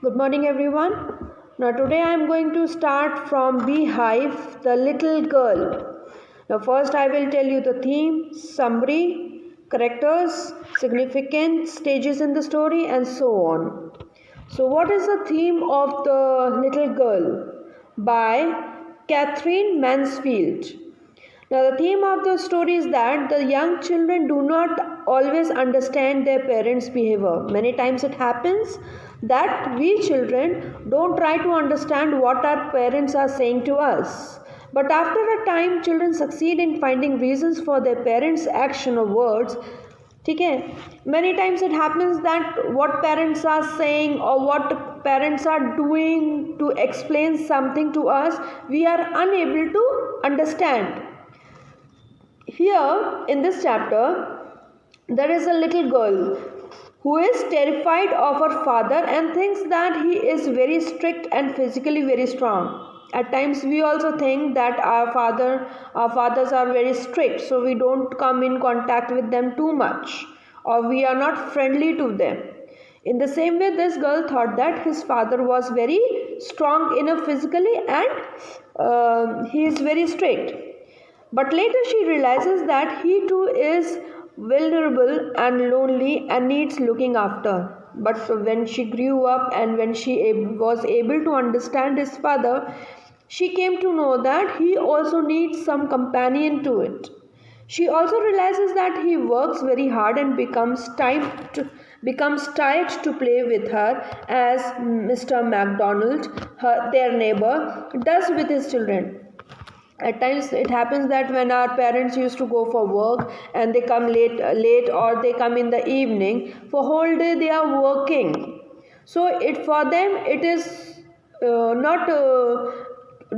Good morning, everyone. Now, today I am going to start from Beehive, the little girl. Now, first I will tell you the theme, summary, characters, significant stages in the story, and so on. So, what is the theme of the little girl? By Catherine Mansfield. Now, the theme of the story is that the young children do not always understand their parents' behavior. Many times it happens that we children don't try to understand what our parents are saying to us. But after a time, children succeed in finding reasons for their parents' action or words. Okay. Many times it happens that what parents are saying or what parents are doing to explain something to us, we are unable to understand. Here in this chapter, there is a little girl who is terrified of her father and thinks that he is very strict and physically very strong. At times we also think that our fathers are very strict, so we don't come in contact with them too much, or we are not friendly to them. In the same way, this girl thought that his father was very strong enough physically and he is very strict. But later she realizes that he too is vulnerable and lonely and needs looking after. But when she grew up and when she was able to understand his father, she came to know that he also needs some companion to it. She also realizes that he works very hard and becomes tired to play with her as Mr. MacDonald, their neighbor, does with his children. At times it happens that when our parents used to go for work and they come late or they come in the evening, for whole day they are working. So for them it is not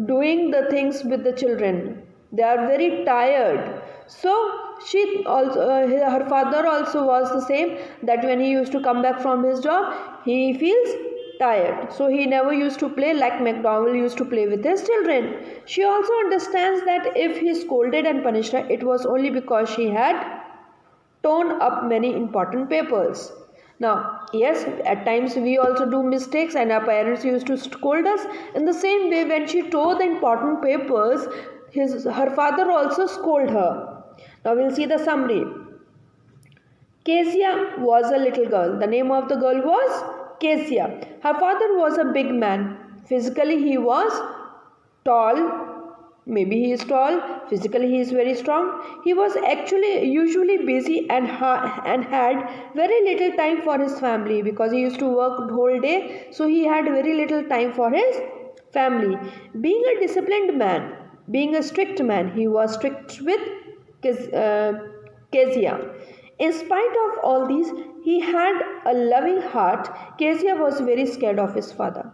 doing the things with the children. They are very tired. So her father also was the same, that when he used to come back from his job, he feels tired. So he never used to play like MacDonald used to play with his children. She also understands that if he scolded and punished her, it was only because she had torn up many important papers. Now, yes, at times we also do mistakes and our parents used to scold us. In the same way, when she tore the important papers, her father also scolded her. Now we'll see the summary. Kezia was a little girl. The name of the girl was Kezia. Her father was a big man. Physically he was tall. Maybe he is tall. Physically he is very strong. He was actually usually busy and had very little time for his family because he used to work the whole day. So he had very little time for his family. Being a disciplined man, being a strict man, he was strict with Kezia. In spite of all these, he had a loving heart. Kezia was very scared of his father.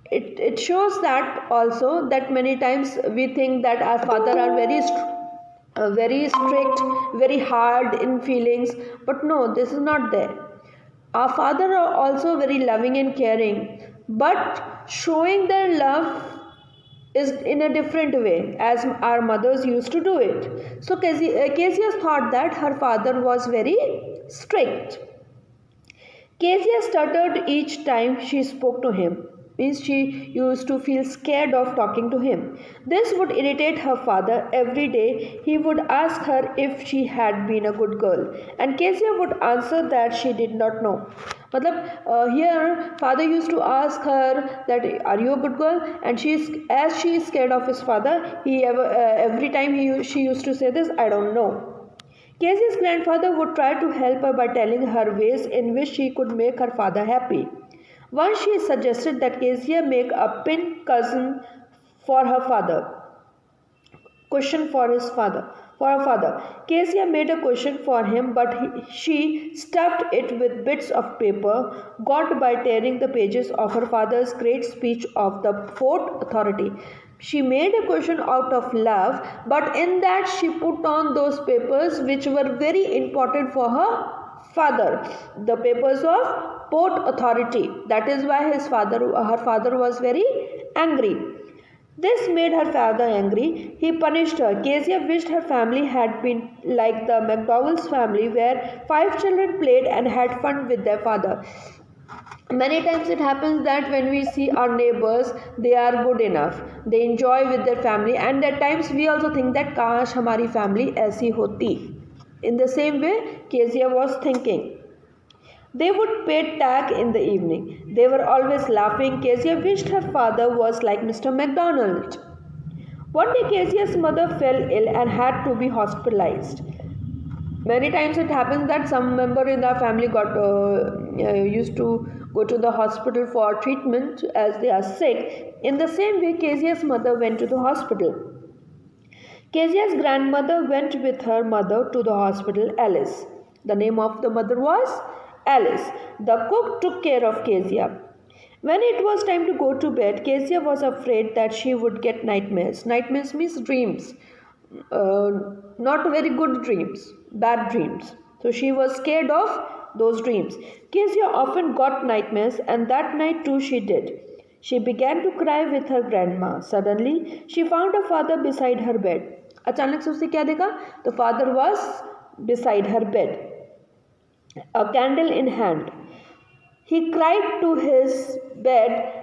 It shows that also that many times we think that our father are very strict, very hard in feelings, but no, this is not there. Our father are also very loving and caring, but showing their love is in a different way as our mothers used to do it. So Kezia thought that her father was very strict. Kezia stuttered each time she spoke to him. Means she used to feel scared of talking to him. This would irritate her father. Every day he would ask her if she had been a good girl, and Kezia would answer that she did not know. Here father used to ask her that are you a good girl, and she is scared of his father, every time she used to say this, I don't know. Kezia's grandfather would try to help her by telling her ways in which she could make her father happy. Once she suggested that Kezia make a pin cushion for her father. For her father. Kezia made a cushion for him, but she stuffed it with bits of paper got by tearing the pages of her father's great speech of the Fort Authority. She made a cushion out of love, but in that she put on those papers which were very important for her father, the papers of Port Authority. That is why her father was very angry. This made her father angry. He punished her. Kezia wished her family had been like the McDowell's family, where 5 children played and had fun with their father. Many times it happens that when we see our neighbors, they are good enough, they enjoy with their family, and at times we also think that kash hamari family aisi hoti. In the same way, Kezia was thinking. They would pay tag in the evening. They were always laughing. Kezia wished her father was like Mr. McDonald. One day Kezia's mother fell ill and had to be hospitalized. Many times it happens that some member in the family got used to go to the hospital for treatment as they are sick. In the same way, Kezia's mother went to the hospital. Kezia's grandmother went with her mother to the hospital. Alice, the name of the mother was Alice. The cook took care of Kezia. When it was time to go to bed, Kezia was afraid that she would get nightmares. Nightmares means dreams, not very good dreams, bad dreams. So she was scared of those dreams. Kezia often got nightmares, and that night too she did. She began to cry with her grandma. Suddenly, she found her father beside her bed. अचानक से उसे क्या देखा? The father was beside her bed, a candle in hand. He cried to his bed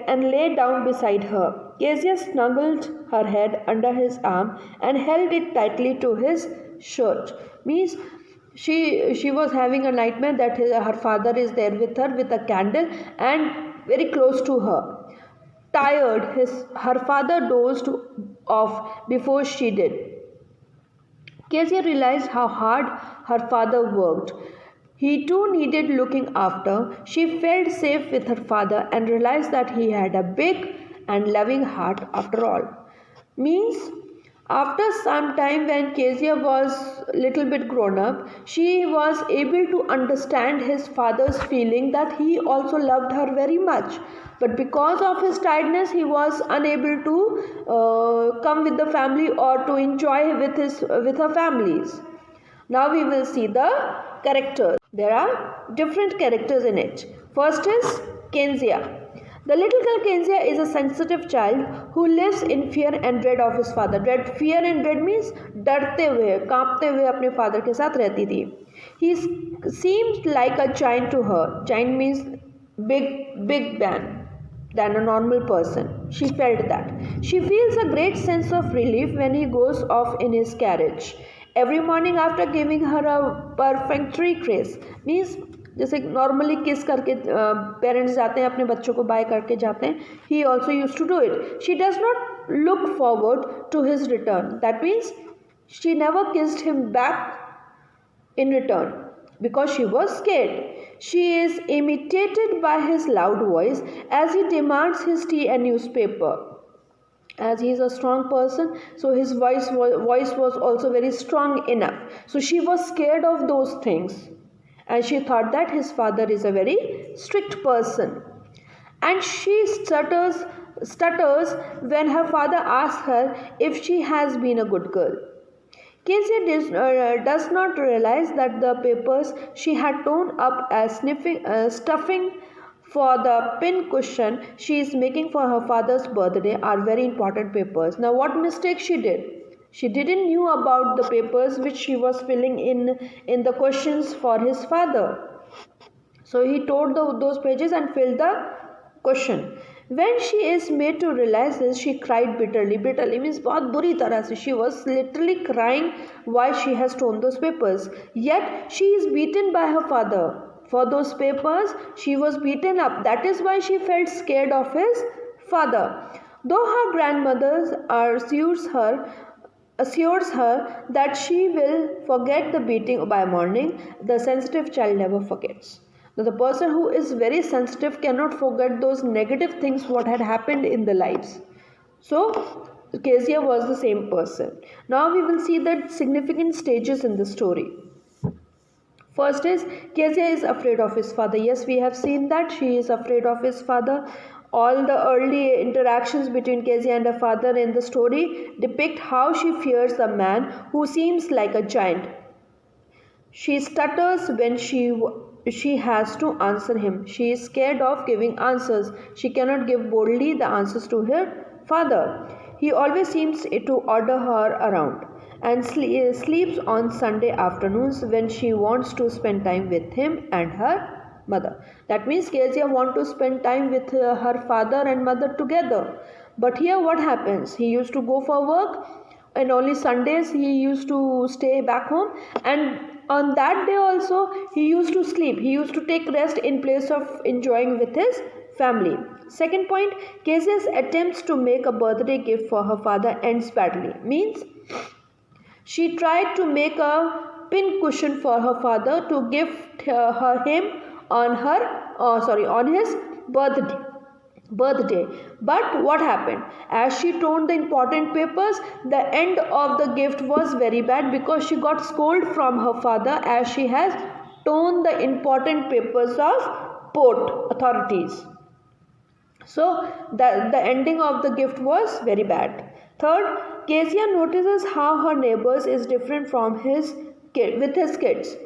and lay down beside her. Kezia snuggled her head under his arm and held it tightly to his shirt. Means she was having a nightmare that her father is there with her with a candle and very close to her. Tired, her father dozed off before she did. Kezia realized how hard her father worked. He too needed looking after. She felt safe with her father and realized that he had a big and loving heart after all. Means after some time, when Kezia was little bit grown up, she was able to understand his father's feeling that he also loved her very much. But because of his tiredness, he was unable to come with the family or to enjoy with her families. Now we will see the characters. There are different characters in it. First is Kezia. The little girl Kezia is a sensitive child who lives in fear and dread of his father. Fear and dread means डरते हुए, कांपते हुए अपने father के साथ रहती थी. He seemed like a giant to her. Giant means big man than a normal person. She felt that. She feels a great sense of relief when he goes off in his carriage. Every morning after giving her a perfunctory kiss, means जैसे normally किस करके parents जाते हैं अपने बच्चों को bye करके जाते हैं, he also use to do it. She does not look forward to his return. That means she never kissed him back in return because she was scared. She is imitated by his loud voice as he demands his tea and newspaper. As he is a strong person, so his voice was also very strong enough. So she was scared of those things, and she thought that his father is a very strict person. And she stutters when her father asks her if she has been a good girl. Kezia does not realize that the papers she had torn up as stuffing for the pin cushion she is making for her father's birthday are very important papers. Now what mistake she did? She didn't knew about the papers which she was filling in the questions for his father. So he tore those pages and filled the question. When she is made to realize this, she cried bitterly. Bitterly means बहुत बुरी तरह से. She was literally crying why she has torn those papers. Yet she is beaten by her father. For those papers, she was beaten up. That is why she felt scared of his father. Though her grandmother assures her that she will forget the beating by morning, the sensitive child never forgets. Now, the person who is very sensitive cannot forget those negative things what had happened in their lives. So, Kezia was the same person. Now we will see the significant stages in the story. First is Kezia is afraid of his father. Yes, we have seen that she is afraid of his father. All the early interactions between Kezia and her father in the story depict how she fears a man who seems like a giant. She stutters when she has to answer him. She is scared of giving answers. She cannot give boldly the answers to her father. He always seems to order her around and sleeps on Sunday afternoons when she wants to spend time with him and her mother. That means Kezia want to spend time with her father and mother together. But here what happens? He used to go for work, and only Sundays he used to stay back home, and on that day also he used to sleep. He used to take rest in place of enjoying with his family. Second point, Kezia's attempts to make a birthday gift for her father ends badly. Means she tried to make a pin cushion for her father to gift him on his birthday. But what happened? As she torn the important papers, the end of the gift was very bad because she got scolded from her father as she has torn the important papers of port authorities. So the ending of the gift was very bad. Third, Kezia notices how her neighbors is different from his kids.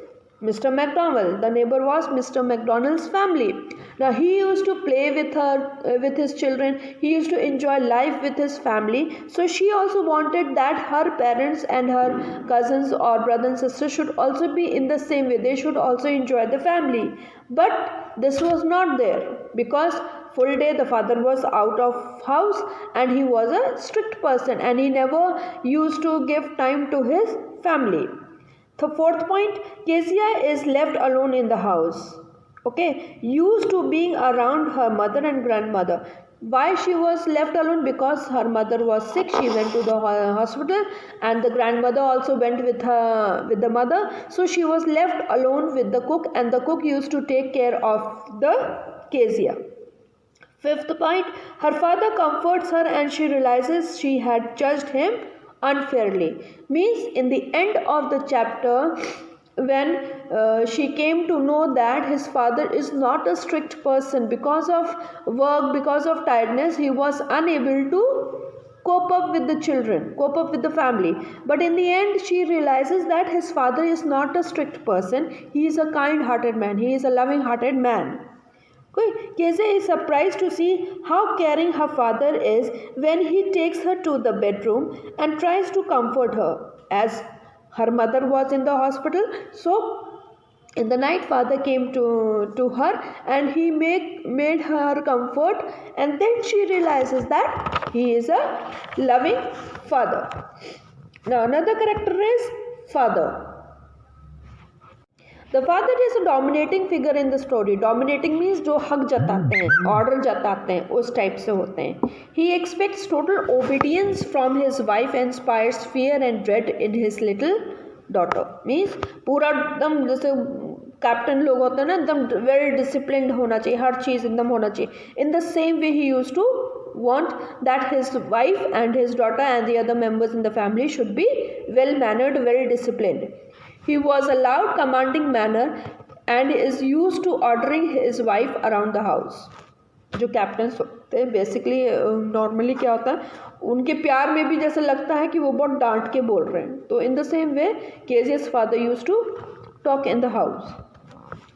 Mr. McDonald, the neighbor was Mr. McDonald's family. Now he used to play with his children. He used to enjoy life with his family. So she also wanted that her parents and her cousins or brother and sister should also be in the same way. They should also enjoy the family. But this was not there because full day the father was out of house and he was a strict person and he never used to give time to his family. The fourth point, Kezia is left alone in the house. Okay, used to being around her mother and grandmother. Why she was left alone? Because her mother was sick. She went to the hospital, and the grandmother also went with the mother. So she was left alone with the cook, and the cook used to take care of the Kezia. Fifth point, her father comforts her, and she realizes she had judged him unfairly. Means in the end of the chapter, when she came to know that his father is not a strict person, because of work, because of tiredness, he was unable to cope up with the children, cope up with the family. But in the end she realizes that his father is not a strict person. He is a kind hearted man. He is a loving hearted man. Kezia is surprised to see how caring her father is when he takes her to the bedroom and tries to comfort her, as her mother was in the hospital. So in the night father came to her and he made her comfort, and then she realizes that he is a loving father. Now another character is father. The father is a dominating figure in the story. Dominating means जो हक जताते हैं, order जताते हैं, उस type से होते हैं. He expects total obedience from his wife and inspires fear and dread in his little daughter. Means पूरा एकदम जैसे कैप्टन लोग होते हैं ना, एकदम वेल डिसिप्लिन्ड होना चाहिए, हर चीज़ एकदम होना चाहिए. In the same way he used to want that his wife and his daughter and the other members in the family should be well mannered, well disciplined. He was a loud, commanding manner and is used to ordering his wife around the house. जो captain होते हैं basically normally क्या होता है, उनके प्यार में भी जैसे लगता है कि वो बहुत डांट के बोल रहे हैं. तो in the same way Kezia's father used to talk in the house,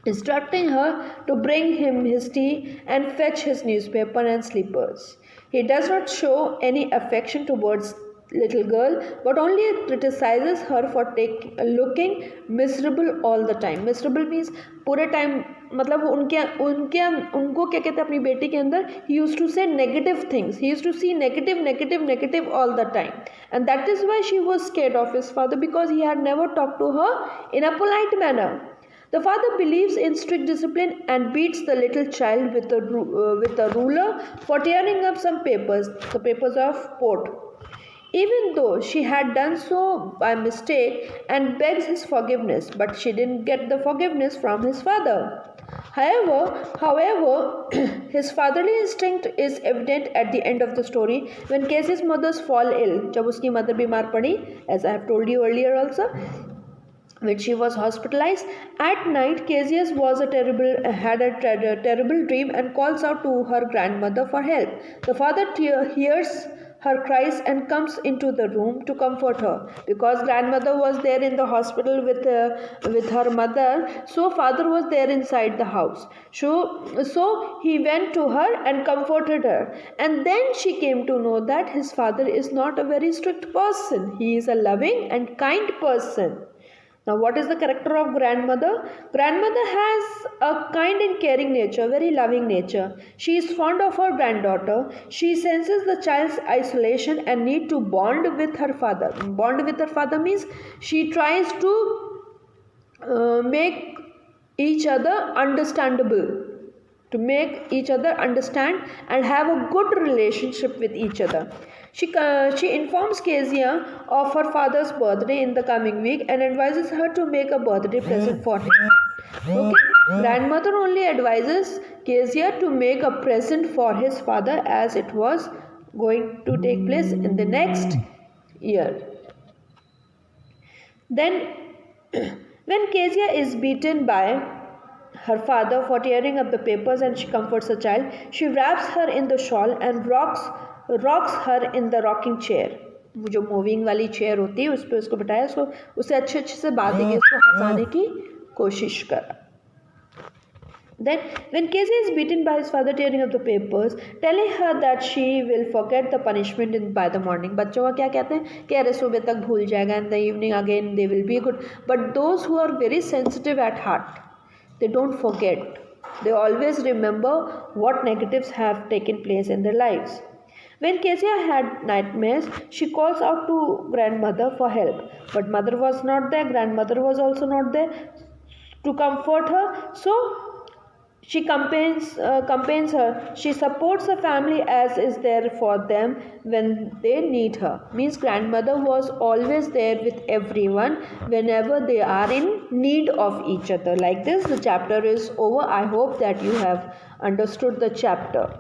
instructing her to bring him his tea and fetch his newspaper and slippers. He does not show any affection towards little girl but only criticizes her for looking miserable all the time. Miserable means पूरे time, मतलब उनको क्या कहते हैं अपनी बेटी के अंदर, he used to say negative things. He used to see negative all the time, and that is why she was scared of his father, because he had never talked to her in a polite manner. The father believes in strict discipline and beats the little child with a ruler for tearing up some papers, the papers of port, even though she had done so by mistake, and begs his forgiveness, but she didn't get the forgiveness from his father. However, his fatherly instinct is evident at the end of the story when Kezia's mother fall ill. जब उसकी mother बीमार पड़ी, as I have told you earlier also, when she was hospitalized at night, Kezia had a terrible dream and calls out to her grandmother for help. The father hears her cries and comes into the room to comfort her, because grandmother was there in the hospital with her mother. So father was there inside the house. So he went to her and comforted her, and then she came to know that his father is not a very strict person. He is a loving and kind person. Now, what is the character of grandmother? Grandmother has a kind and caring nature, very loving nature. She is fond of her granddaughter. She senses the child's isolation and need to bond with her father. Bond with her father means she tries to make each other understandable, to make each other understand and have a good relationship with each other. She informs Kezia of her father's birthday in the coming week and advises her to make a birthday present for him. Okay, grandmother only advises Kezia to make a present for his father as it was going to take place in the next year. Then, when Kezia is beaten by her father for tearing up the papers and she comforts the child, she wraps her in the shawl and rocks her in the rocking chair. वो जो moving वाली chair होती है उस पर उसको बिठाया, उसको उसे अच्छे अच्छे से बात देके उसको हंसाने की कोशिश करा. Then, when Casey is beaten by his father tearing up the papers, telling her that she will forget the punishment by the morning. बच्चों का क्या कहते हैं कि अरे सुबह तक भूल जाएगा, in the evening again they will be good. But those who are very sensitive at heart, they don't forget. They always remember what negatives have taken place in their lives. When Kezia had nightmares, she calls out to grandmother for help. But mother was not there, grandmother was also not there to comfort her. So she campaigns her. She supports the family as is there for them when they need her. Means grandmother was always there with everyone whenever they are in need of each other. Like this, the chapter is over. I hope that you have understood the chapter.